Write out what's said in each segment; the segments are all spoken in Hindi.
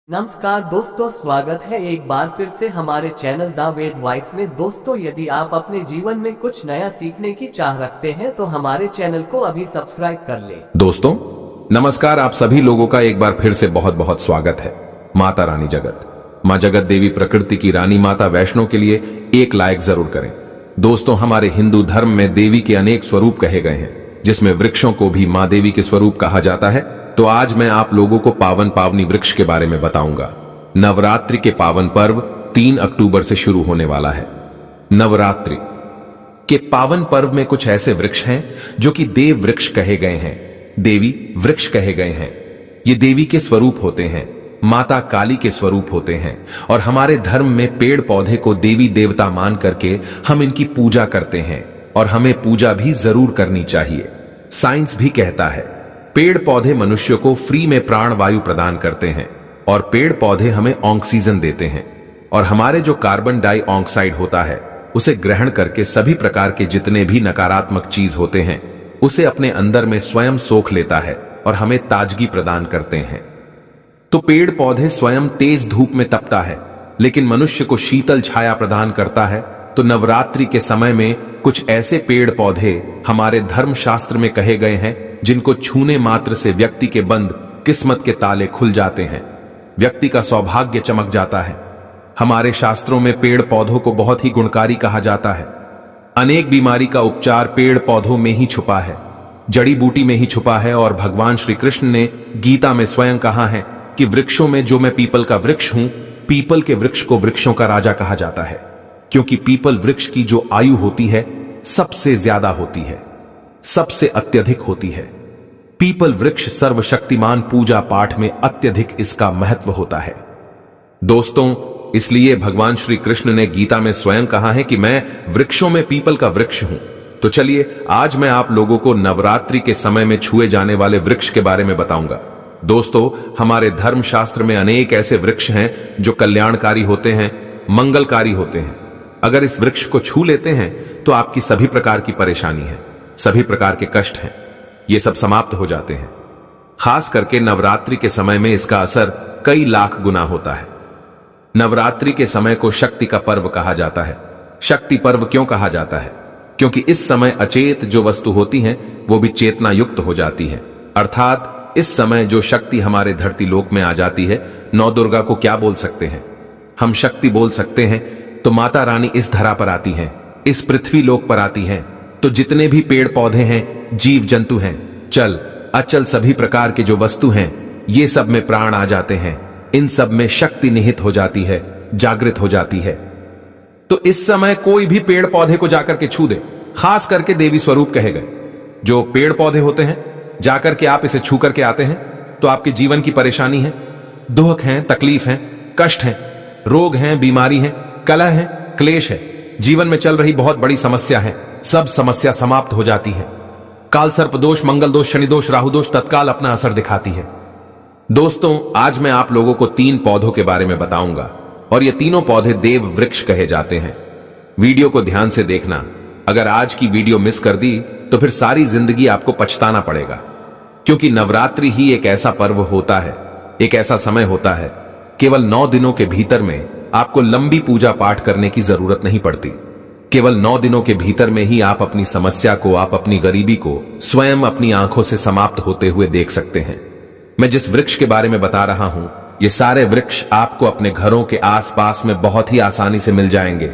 नमस्कार दोस्तों, स्वागत है एक बार फिर से हमारे चैनल द वेद वॉइस में। दोस्तों, यदि आप अपने जीवन में कुछ नया सीखने की चाह रखते हैं तो हमारे चैनल को अभी सब्सक्राइब कर लें। दोस्तों नमस्कार, आप सभी लोगों का एक बार फिर से बहुत बहुत स्वागत है। माता रानी जगत, माँ जगत देवी प्रकृति की रानी माता वैष्णो के लिए एक लाइक जरूर करें। दोस्तों, हमारे हिंदू धर्म में देवी के अनेक स्वरूप कहे गए हैं, जिसमें वृक्षों को भी माँ देवी के स्वरूप कहा जाता है। तो आज मैं आप लोगों को पावन पावनी वृक्ष के बारे में बताऊंगा। नवरात्रि के पावन पर्व 3 अक्टूबर से शुरू होने वाला है। नवरात्रि के पावन पर्व में कुछ ऐसे वृक्ष हैं जो कि देव वृक्ष कहे गए हैं, देवी वृक्ष कहे गए हैं। ये देवी के स्वरूप होते हैं, माता काली के स्वरूप होते हैं, और हमारे धर्म में पेड़ पौधे को देवी देवता मान करके हम इनकी पूजा करते हैं, और हमें पूजा भी जरूर करनी चाहिए। साइंस भी कहता है पेड़ पौधे मनुष्य को फ्री में प्राण वायु प्रदान करते हैं, और पेड़ पौधे हमें ऑक्सीजन देते हैं, और हमारे जो कार्बन डाइऑक्साइड होता है उसे ग्रहण करके सभी प्रकार के जितने भी नकारात्मक चीज होते हैं उसे अपने अंदर में स्वयं सोख लेता है और हमें ताजगी प्रदान करते हैं। तो पेड़ पौधे स्वयं तेज धूप में तपता है, लेकिन मनुष्य को शीतल छाया प्रदान करता है। तो नवरात्रि के समय में कुछ ऐसे पेड़ पौधे हमारे धर्म शास्त्र में कहे गए हैं जिनको छूने मात्र से व्यक्ति के बंद किस्मत के ताले खुल जाते हैं, व्यक्ति का सौभाग्य चमक जाता है। हमारे शास्त्रों में पेड़ पौधों को बहुत ही गुणकारी कहा जाता है। अनेक बीमारी का उपचार पेड़ पौधों में ही छुपा है, जड़ी बूटी में ही छुपा है। और भगवान श्री कृष्ण ने गीता में स्वयं कहा है कि वृक्षों में जो मैं पीपल का वृक्ष हूं, पीपल के वृक्ष को वृक्षों का राजा कहा जाता है, क्योंकि पीपल वृक्ष की जो आयु होती है सबसे ज्यादा होती है, सबसे अत्यधिक होती है। पीपल वृक्ष सर्वशक्तिमान पूजा पाठ में अत्यधिक इसका महत्व होता है। दोस्तों, इसलिए भगवान श्री कृष्ण ने गीता में स्वयं कहा है कि मैं वृक्षों में पीपल का वृक्ष हूं। तो चलिए आज मैं आप लोगों को नवरात्रि के समय में छुए जाने वाले वृक्ष के बारे में बताऊंगा। दोस्तों, हमारे धर्म शास्त्र में अनेक ऐसे वृक्ष हैं जो कल्याणकारी होते हैं, मंगलकारी होते हैं। अगर इस वृक्ष को छू लेते हैं तो आपकी सभी प्रकार की परेशानी है, सभी प्रकार के कष्ट हैं, ये सब समाप्त हो जाते हैं। खास करके नवरात्रि के समय में इसका असर कई लाख गुना होता है। नवरात्रि के समय को शक्ति का पर्व कहा जाता है। शक्ति पर्व क्यों कहा जाता है? क्योंकि इस समय अचेत जो वस्तु होती हैं वो भी चेतना युक्त हो जाती है। अर्थात इस समय जो शक्ति हमारे धरती लोक में आ जाती है, नौ दुर्गा को क्या बोल सकते हैं? हम शक्ति बोल सकते हैं। तो माता रानी इस धरा पर आती हैं, इस पृथ्वी लोक पर आती हैं, तो जितने भी पेड़ पौधे हैं, जीव जंतु हैं, चल अचल सभी प्रकार के जो वस्तु हैं, ये सब में प्राण आ जाते हैं। इन सब में शक्ति निहित हो जाती है, जागृत हो जाती है। तो इस समय कोई भी पेड़ पौधे को जाकर के छू दे, खास करके देवी स्वरूप कहे गए जो पेड़ पौधे होते हैं, जाकर के आप इसे छू करके आते हैं तो आपके जीवन की परेशानी है, दुख है, तकलीफ है, कष्ट है, रोग है, बीमारी है, कलह है, क्लेश है, जीवन में चल रही बहुत बड़ी समस्या है, सब समस्या समाप्त हो जाती है। काल सर्प दोष, मंगल दोष, शनि दोष, राहु दोष तत्काल अपना असर दिखाती है। दोस्तों, आज मैं आप लोगों को 3 पौधों के बारे में बताऊंगा, और ये तीनों पौधे देव वृक्ष कहे जाते हैं। वीडियो को ध्यान से देखना। अगर आज की वीडियो मिस कर दी तो फिर सारी जिंदगी आपको पछताना पड़ेगा, क्योंकि नवरात्रि ही एक ऐसा पर्व होता है, एक ऐसा समय होता है, केवल 9 दिनों के भीतर में आपको लंबी पूजा पाठ करने की जरूरत नहीं पड़ती। केवल 9 दिनों के भीतर में ही आप अपनी समस्या को, आप अपनी गरीबी को स्वयं अपनी आंखों से समाप्त होते हुए देख सकते हैं। मैं जिस वृक्ष के बारे में बता रहा हूं, ये सारे वृक्ष आपको अपने घरों के आसपास में बहुत ही आसानी से मिल जाएंगे।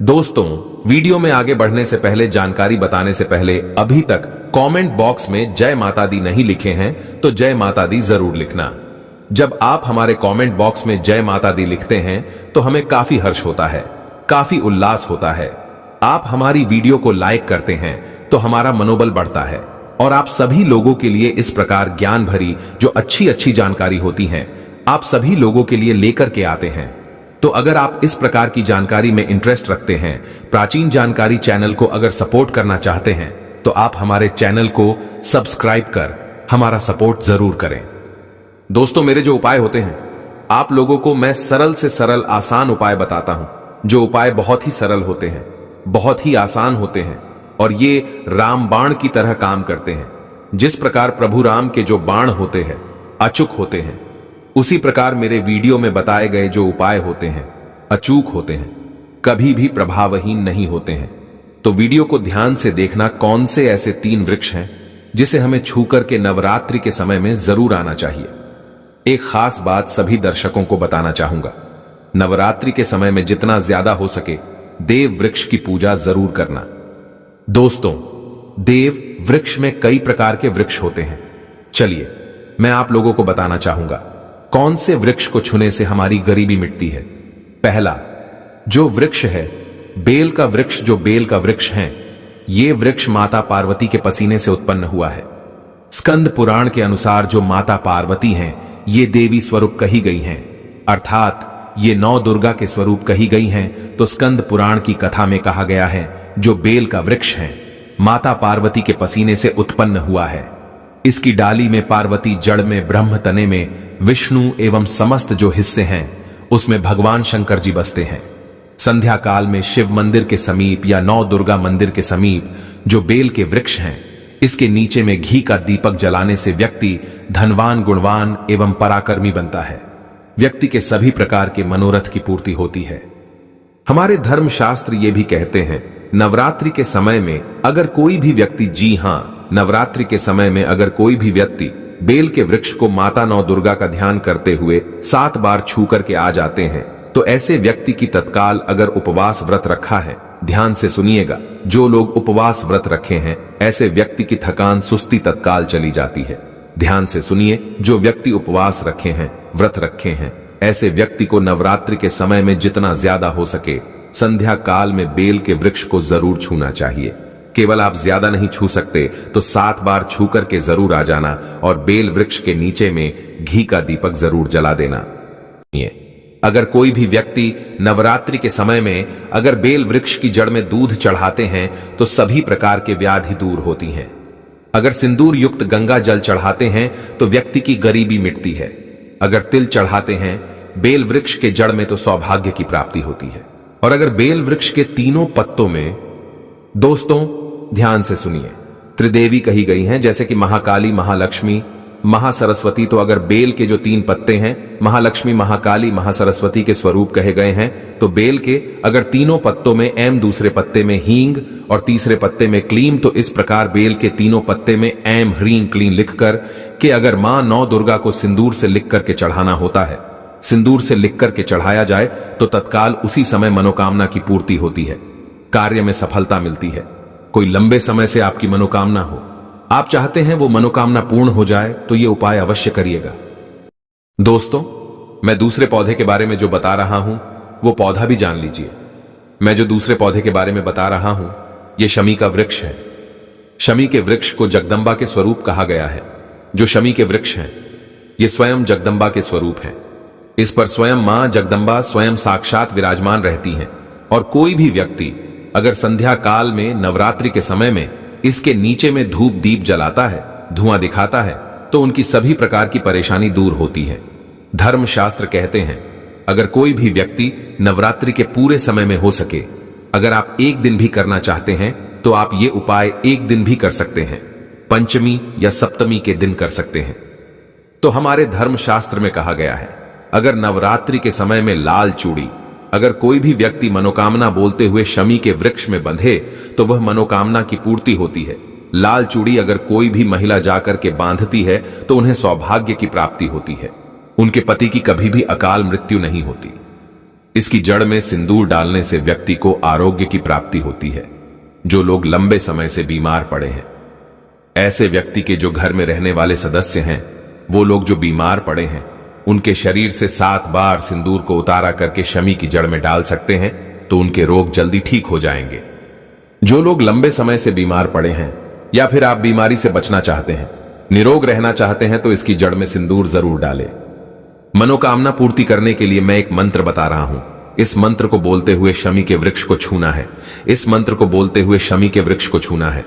दोस्तों, वीडियो में आगे बढ़ने से पहले, जानकारी बताने से पहले, अभी तक कमेंट बॉक्स में जय माता दी नहीं लिखे हैं तो जय माता दी जरूर लिखना। जब आप हमारे कमेंट बॉक्स में जय माता दी लिखते हैं तो हमें काफी हर्ष होता है, काफी उल्लास होता है। आप हमारी वीडियो को लाइक करते हैं तो हमारा मनोबल बढ़ता है, और आप सभी लोगों के लिए इस प्रकार ज्ञान भरी जो अच्छी अच्छी जानकारी होती हैं, आप सभी लोगों के लिए लेकर के आते हैं। तो अगर आप इस प्रकार की जानकारी में इंटरेस्ट रखते हैं, प्राचीन जानकारी चैनल को अगर सपोर्ट करना चाहते हैं, तो आप हमारे चैनल को सब्सक्राइब कर हमारा सपोर्ट जरूर करें। दोस्तों, मेरे जो उपाय होते हैं, आप लोगों को मैं सरल से सरल आसान उपाय बताता हूं, जो उपाय बहुत ही सरल होते हैं, बहुत ही आसान होते हैं, और ये रामबाण की तरह काम करते हैं। जिस प्रकार प्रभु राम के जो बाण होते हैं, अचूक होते हैं, उसी प्रकार मेरे वीडियो में बताए गए जो उपाय होते हैं अचूक होते हैं, कभी भी प्रभावहीन नहीं होते हैं। तो वीडियो को ध्यान से देखना कौन से ऐसे 3 वृक्ष हैं जिसे हमें छूकर के नवरात्रि के समय में जरूर आना चाहिए। एक खास बात सभी दर्शकों को बताना चाहूंगा, नवरात्रि के समय में जितना ज्यादा हो सके देव वृक्ष की पूजा जरूर करना। दोस्तों, देव वृक्ष में कई प्रकार के वृक्ष होते हैं। चलिए मैं आप लोगों को बताना चाहूंगा कौन से वृक्ष को छूने से हमारी गरीबी मिटती है। पहला जो वृक्ष है बेल का वृक्ष। जो बेल का वृक्ष है ये वृक्ष माता पार्वती के पसीने से उत्पन्न हुआ है। स्कंद पुराण के अनुसार जो माता पार्वती हैं ये देवी स्वरूप कही गई हैं, अर्थात ये 9 दुर्गा के स्वरूप कही गई हैं। तो स्कंद पुराण की कथा में कहा गया है जो बेल का वृक्ष है माता पार्वती के पसीने से उत्पन्न हुआ है। इसकी डाली में पार्वती, जड़ में ब्रह्म, तने में विष्णु एवं समस्त जो हिस्से हैं उसमें भगवान शंकर जी बसते हैं। संध्या काल में शिव मंदिर के समीप या 9 दुर्गा मंदिर के समीप जो बेल के वृक्ष हैं इसके नीचे में घी का दीपक जलाने से व्यक्ति धनवान, गुणवान एवं पराक्रमी बनता है। व्यक्ति के सभी प्रकार के मनोरथ की पूर्ति होती है। हमारे धर्मशास्त्र ये भी कहते हैं नवरात्रि के समय में अगर कोई भी व्यक्ति, जी हां, नवरात्रि के समय में अगर कोई भी व्यक्ति बेल के वृक्ष को माता 9 दुर्गा का ध्यान करते हुए 7 बार छू करके आ जाते हैं तो ऐसे व्यक्ति की तत्काल, अगर उपवास व्रत रखा है, ध्यान से सुनिएगा, जो लोग उपवास व्रत रखे हैं ऐसे व्यक्ति की थकान, सुस्ती तत्काल चली जाती है। ध्यान से सुनिए, जो व्यक्ति उपवास रखे हैं, व्रत रखे हैं, ऐसे व्यक्ति को नवरात्रि के समय में जितना ज्यादा हो सके संध्या काल में बेल के वृक्ष को जरूर छूना चाहिए। केवल आप ज्यादा नहीं छू सकते तो 7 बार छू करके जरूर आ जाना और बेल वृक्ष के नीचे में घी का दीपक जरूर जला देना। अगर कोई भी व्यक्ति नवरात्रि के समय में अगर बेल वृक्ष की जड़ में दूध चढ़ाते हैं तो सभी प्रकार के व्याधि दूर होती हैं। अगर सिंदूर युक्त गंगा जल चढ़ाते हैं तो व्यक्ति की गरीबी मिटती है। अगर तिल चढ़ाते हैं बेल वृक्ष के जड़ में तो सौभाग्य की प्राप्ति होती है। और अगर बेल वृक्ष के तीनों पत्तों में, दोस्तों ध्यान से सुनिए, त्रिदेवी कही गई हैं जैसे कि महाकाली, महालक्ष्मी, महासरस्वती। तो अगर बेल के जो 3 पत्ते हैं महालक्ष्मी, महाकाली, महासरस्वती के स्वरूप कहे गए हैं तो बेल के अगर तीनों पत्तों में एम, दूसरे पत्ते में हींग और तीसरे पत्ते में क्लीम, तो इस प्रकार बेल के तीनों पत्ते में एम, ह्रीं, क्लीं लिखकर के अगर मां 9 दुर्गा को सिंदूर से लिख करके चढ़ाना होता है, सिंदूर से लिख करके चढ़ाया जाए तो तत्काल उसी समय मनोकामना की पूर्ति होती है, कार्य में सफलता मिलती है। कोई लंबे समय से आपकी मनोकामना हो, आप चाहते हैं वो मनोकामना पूर्ण हो जाए तो ये उपाय अवश्य करिएगा। दोस्तों, मैं दूसरे पौधे के बारे में जो बता रहा हूं वो पौधा भी जान लीजिए। मैं जो दूसरे पौधे के बारे में बता रहा हूं ये शमी का वृक्ष है। शमी के वृक्ष को जगदंबा के स्वरूप कहा गया है। जो शमी के वृक्ष हैं ये स्वयं जगदंबा के स्वरूप हैं। इस पर स्वयं मां जगदंबा स्वयं साक्षात विराजमान रहती हैं। और कोई भी व्यक्ति अगर संध्या काल में नवरात्रि के समय में इसके नीचे में धूप दीप जलाता है, धुआं दिखाता है, तो उनकी सभी प्रकार की परेशानी दूर होती है। धर्मशास्त्र कहते हैं अगर कोई भी व्यक्ति नवरात्रि के पूरे समय में हो सके, अगर आप एक दिन भी करना चाहते हैं तो आप ये उपाय एक दिन भी कर सकते हैं, पंचमी या सप्तमी के दिन कर सकते हैं। तो हमारे धर्मशास्त्र में कहा गया है अगर नवरात्रि के समय में लाल चूड़ी अगर कोई भी व्यक्ति मनोकामना बोलते हुए शमी के वृक्ष में बंधे तो वह मनोकामना की पूर्ति होती है। लाल चूड़ी अगर कोई भी महिला जाकर के बांधती है तो उन्हें सौभाग्य की प्राप्ति होती है, उनके पति की कभी भी अकाल मृत्यु नहीं होती। इसकी जड़ में सिंदूर डालने से व्यक्ति को आरोग्य की प्राप्ति होती है। जो लोग लंबे समय से बीमार पड़े हैं, ऐसे व्यक्ति के जो घर में रहने वाले सदस्य हैं, वो लोग जो बीमार पड़े हैं, उनके शरीर से 7 बार सिंदूर को उतारा करके शमी की जड़ में डाल सकते हैं तो उनके रोग जल्दी ठीक हो जाएंगे। जो लोग लंबे समय से बीमार पड़े हैं या फिर आप बीमारी से बचना चाहते हैं, निरोग रहना चाहते हैं तो इसकी जड़ में सिंदूर जरूर डालें। मनोकामना पूर्ति करने के लिए मैं एक मंत्र बता रहा हूं। इस मंत्र को बोलते हुए शमी के वृक्ष को छूना है। इस मंत्र को बोलते हुए शमी के वृक्ष को छूना है।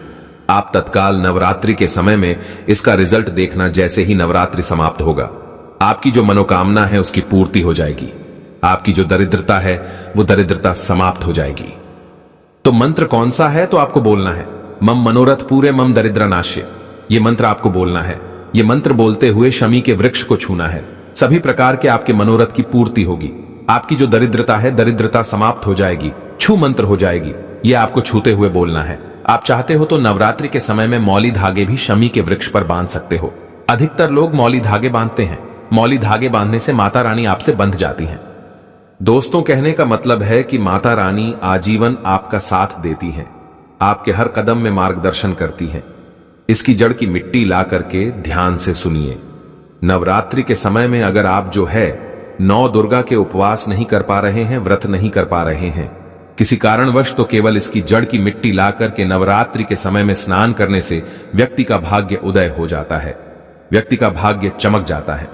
आप तत्काल नवरात्रि के समय में इसका रिजल्ट देखना। जैसे ही नवरात्रि समाप्त होगा आपकी जो मनोकामना है उसकी पूर्ति हो जाएगी। आपकी जो दरिद्रता है वो दरिद्रता समाप्त हो जाएगी। तो मंत्र कौन सा है? तो आपको बोलना है मम मनोरथ पूरे मम दरिद्र नाश्य। ये मंत्र आपको बोलना है। ये मंत्र बोलते हुए शमी के वृक्ष को छूना है। सभी प्रकार के आपके मनोरथ की पूर्ति होगी। आपकी जो दरिद्रता है, दरिद्रता समाप्त हो जाएगी, छू मंत्र हो जाएगी। यह आपको छूते हुए बोलना है। आप चाहते हो तो नवरात्रि के समय में मौली धागे भी शमी के वृक्ष पर बांध सकते हो। अधिकतर लोग मौली धागे बांधते हैं। मौली धागे बांधने से माता रानी आपसे बंध जाती हैं। दोस्तों, कहने का मतलब है कि माता रानी आजीवन आपका साथ देती हैं, आपके हर कदम में मार्गदर्शन करती हैं। इसकी जड़ की मिट्टी ला करके ध्यान से सुनिए। नवरात्रि के समय में अगर आप जो है 9 दुर्गा के उपवास नहीं कर पा रहे हैं, व्रत नहीं कर पा रहे हैं किसी कारणवश, तो केवल इसकी जड़ की मिट्टी ला करके नवरात्रि के समय में स्नान करने से व्यक्ति का भाग्य उदय हो जाता है, व्यक्ति का भाग्य चमक जाता है।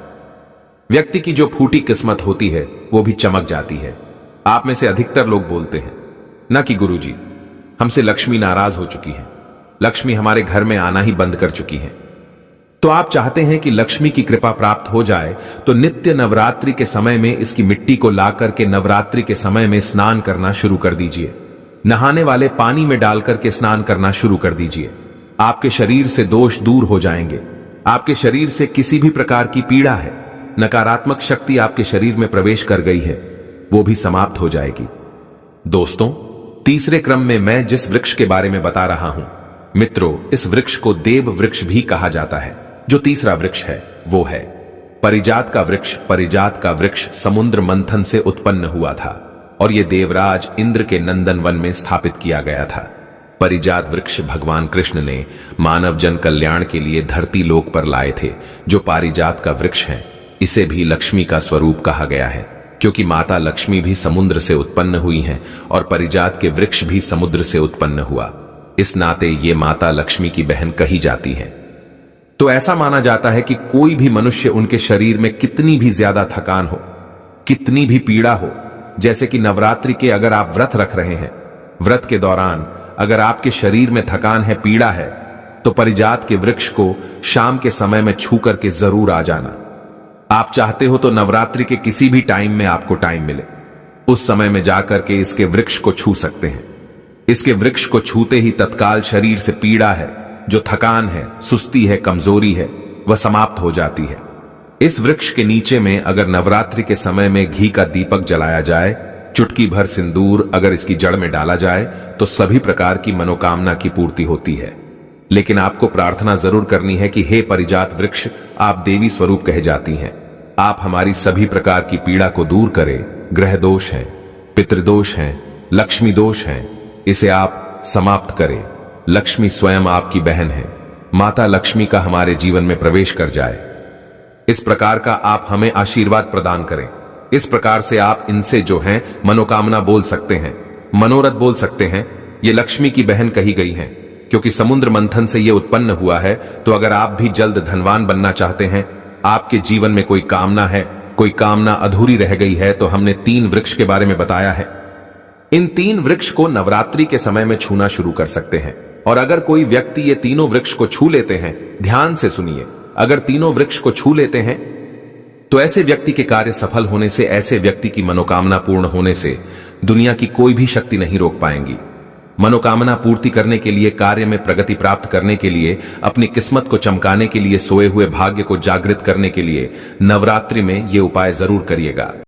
व्यक्ति की जो फूटी किस्मत होती है वो भी चमक जाती है। आप में से अधिकतर लोग बोलते हैं ना कि गुरुजी, हमसे लक्ष्मी नाराज हो चुकी है, लक्ष्मी हमारे घर में आना ही बंद कर चुकी है। तो आप चाहते हैं कि लक्ष्मी की कृपा प्राप्त हो जाए, तो नित्य नवरात्रि के समय में इसकी मिट्टी को ला करके नवरात्रि के समय में स्नान करना शुरू कर दीजिए। नहाने वाले पानी में डालकर के स्नान करना शुरू कर दीजिए। आपके शरीर से दोष दूर हो जाएंगे। आपके शरीर से किसी भी प्रकार की पीड़ा है, नकारात्मक शक्ति आपके शरीर में प्रवेश कर गई है, वो भी समाप्त हो जाएगी। दोस्तों, तीसरे क्रम में मैं जिस वृक्ष के बारे में बता रहा हूं, मित्रों, इस वृक्ष को देव वृक्ष भी कहा जाता है। जो तीसरा वृक्ष है वो है परिजात का वृक्ष। परिजात का वृक्ष समुद्र मंथन से उत्पन्न हुआ था और यह देवराज इंद्र के नंदन वन में स्थापित किया गया था। परिजात वृक्ष भगवान कृष्ण ने मानव जन कल्याण के लिए धरती लोक पर लाए थे। जो पारिजात का वृक्ष है, इसे भी लक्ष्मी का स्वरूप कहा गया है, क्योंकि माता लक्ष्मी भी समुद्र से उत्पन्न हुई हैं और परिजात के वृक्ष भी समुद्र से उत्पन्न हुआ। इस नाते ये माता लक्ष्मी की बहन कही जाती है। तो ऐसा माना जाता है कि कोई भी मनुष्य उनके शरीर में कितनी भी ज्यादा थकान हो, कितनी भी पीड़ा हो, जैसे कि नवरात्रि के अगर आप व्रत रख रहे हैं, व्रत के दौरान अगर आपके शरीर में थकान है, पीड़ा है, तो परिजात के वृक्ष को शाम के समय में छू करके जरूर आ जाना। आप चाहते हो तो नवरात्रि के किसी भी टाइम में आपको टाइम मिले, उस समय में जाकर के इसके वृक्ष को छू सकते हैं। इसके वृक्ष को छूते ही तत्काल शरीर से पीड़ा है, जो थकान है, सुस्ती है, कमजोरी है, वह समाप्त हो जाती है। इस वृक्ष के नीचे में अगर नवरात्रि के समय में घी का दीपक जलाया जाए, चुटकी भर सिंदूर अगर इसकी जड़ में डाला जाए, तो सभी प्रकार की मनोकामना की पूर्ति होती है। लेकिन आपको प्रार्थना जरूर करनी है कि हे परिजात वृक्ष, आप देवी स्वरूप कहे जाती हैं, आप हमारी सभी प्रकार की पीड़ा को दूर करें। ग्रह दोष हैं, पितृदोष हैं, लक्ष्मी दोष हैं, इसे आप समाप्त करें। लक्ष्मी स्वयं आपकी बहन है। माता लक्ष्मी का हमारे जीवन में प्रवेश कर जाए, इस प्रकार का आप हमें आशीर्वाद प्रदान करें। इस प्रकार से आप इनसे जो हैं मनोकामना बोल सकते हैं, मनोरथ बोल सकते हैं। ये लक्ष्मी की बहन कही गई हैं, क्योंकि समुद्र मंथन से ये उत्पन्न हुआ है। तो अगर आप भी जल्द धनवान बनना चाहते हैं, आपके जीवन में कोई कामना है, कोई कामना अधूरी रह गई है, तो हमने 3 वृक्ष के बारे में बताया है। इन 3 वृक्ष को नवरात्रि के समय में छूना शुरू कर सकते हैं। और अगर कोई व्यक्ति ये तीनों वृक्ष को छू लेते हैं, ध्यान से सुनिए, अगर तीनों वृक्ष को छू लेते हैं, तो ऐसे व्यक्ति के कार्य सफल होने से, ऐसे व्यक्ति की मनोकामना पूर्ण होने से दुनिया की कोई भी शक्ति नहीं रोक पाएंगी। मनोकामना पूर्ति करने के लिए, कार्य में प्रगति प्राप्त करने के लिए, अपनी किस्मत को चमकाने के लिए, सोए हुए भाग्य को जागृत करने के लिए नवरात्रि में ये उपाय जरूर करिएगा।